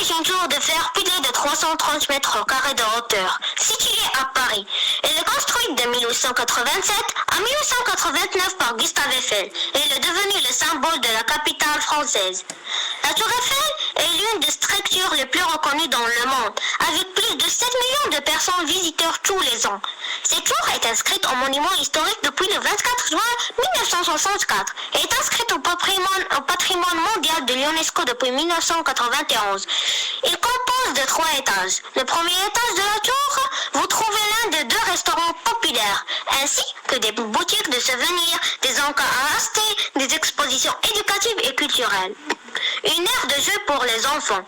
est une tour de fer pilée de 330 mètres carrés de hauteur, située à Paris. Elle est construite de 1887 à 1889 par Gustave Eiffel et elle est devenue le symbole de la capitale française. La tour Eiffel est l'une des structures les plus reconnues dans le monde, avec plus de 7 millions de personnes visiteurs tous les ans. Cette tour est inscrite au monument historique depuis le 24 juin 1964 et est inscrite au patrimoine mondial de l'UNESCO depuis 1991. Il compose de 3 étages. Le premier étage de la tour, vous trouvez l'un des 2 restaurants populaires, ainsi que des boutiques de souvenirs, des encas à acheter, des expositions éducatives et culturelles. Une aire de jeu pour les enfants.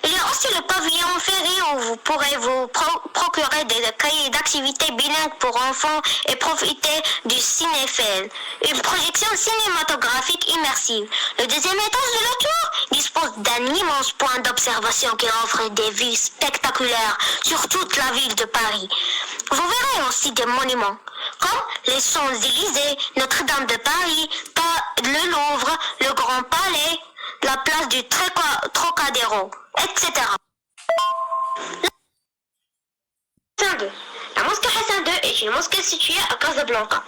Il y a aussi le pavillon ferry où vous pourrez vous procurer des cahiers d'activités bilingues pour enfants et profiter du cinéphile, une projection cinématographique immersive. Le deuxième étage de la tour dispose d'un immense point d'observation qui offre des vues spectaculaires sur toute la ville de Paris. Vous verrez aussi des monuments, comme les Champs-Élysées, Notre-Dame de Paris, le Louvre, le Grand Palais, la place du Trocadéro, etc. La mosquée Hassan II est une mosquée située à Casablanca.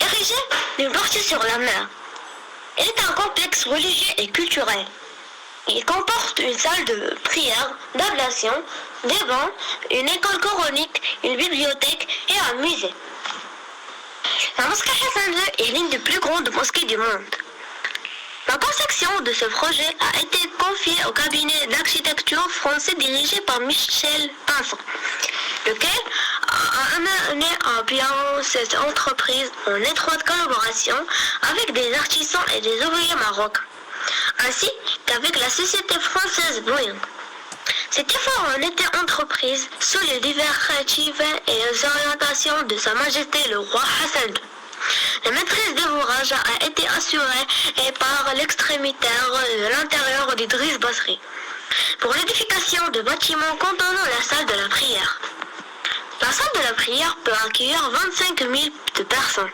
Érigée d'une partie sur la mer, elle est un complexe religieux et culturel. Il comporte une salle de prière, d'ablation, des bancs, une école coranique, une bibliothèque et un musée. La mosquée Hassan II est l'une des plus grandes mosquées du monde. La conception de ce projet a été confiée au cabinet d'architecture français dirigé par Michel Pinson, lequel a amené à bien cette entreprise en étroite collaboration avec des artisans et des ouvriers marocains, ainsi qu'avec la société française Boeing. Cet effort en été entreprise sous les directives et les orientations de Sa Majesté le roi Hassan II. La maîtrise d'ouvrage a été assurée par l'extrémitaire de l'intérieur d'Idriss Basri pour l'édification de bâtiments contenant la salle de la prière. La salle de la prière peut accueillir 25 000 de personnes.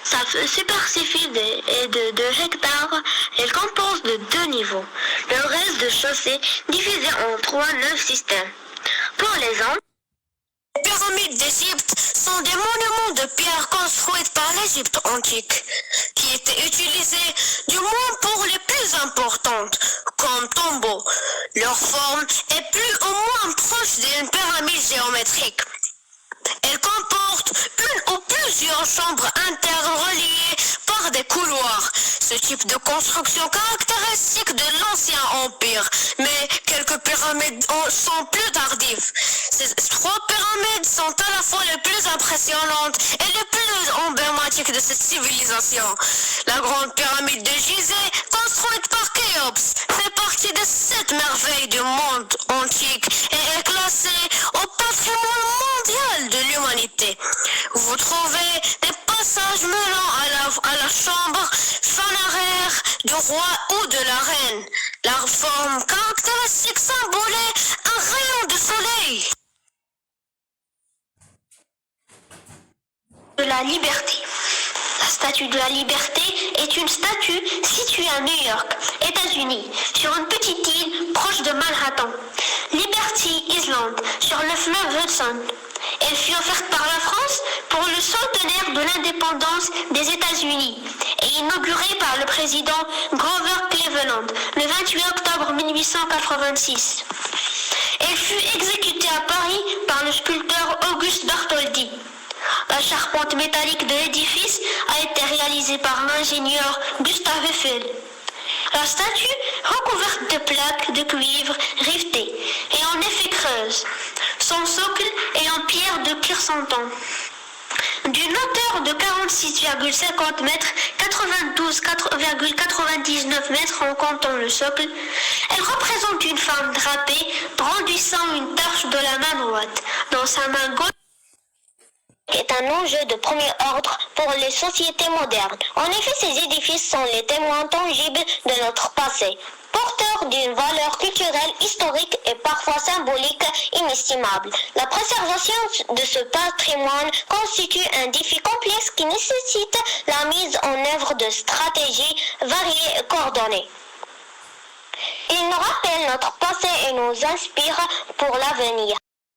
Sa superficie est de 2 hectares. Elle compose de 2 niveaux. Le reste de chaussée divisé en 3 neufs systèmes. Pour les hommes, les pyramides d'Égypte sont des monuments de pierre construites par l'Égypte antique, qui étaient utilisés du moins pour les plus importantes, comme tombeaux. Leur forme est plus ou moins proche d'une pyramide géométrique. Elle comporte une ou plusieurs chambres internes reliées par des couloirs. Ce type de construction caractéristique de l'ancien empire, mais quelques pyramides sont plus tardives. Ces 3 pyramides sont à la fois les plus impressionnantes et les plus emblématiques de cette civilisation. La grande pyramide de Gizeh, construite par Khéops, fait partie des 7 merveilles du monde antique et est classée au patrimoine mondial de l'humanité. Vous trouvez des passages menant à la chambre funéraire du roi ou de la reine. Leur forme caractéristique symbolait un rayon de soleil. De la liberté. La statue de la liberté est une statue située à New York, États-Unis, sur une petite île proche de Manhattan, Liberty Island, sur le fleuve Hudson. Elle fut offerte par la France pour le centenaire de l'indépendance des États-Unis et inaugurée par le président Grover Cleveland le 28 octobre 1886. Elle fut exécutée à Paris par le sculpteur Auguste Bartholdi. La charpente métallique de l'édifice a été réalisée par l'ingénieur Gustave Eiffel. La statue, recouverte de plaques de cuivre rivetées et en effet creuse. Son socle est en pierre de Kirsantan. D'une hauteur de 46,50 mètres, 92,99 mètres en comptant le socle, elle représente une femme drapée brandissant une torche de la main droite dans sa main gauche. Est un enjeu de premier ordre pour les sociétés modernes. En effet, ces édifices sont les témoins tangibles de notre passé, porteurs d'une valeur culturelle, historique et parfois symbolique inestimable. La préservation de ce patrimoine constitue un défi complexe qui nécessite la mise en œuvre de stratégies variées et coordonnées. Il nous rappelle notre passé et nous inspire pour l'avenir.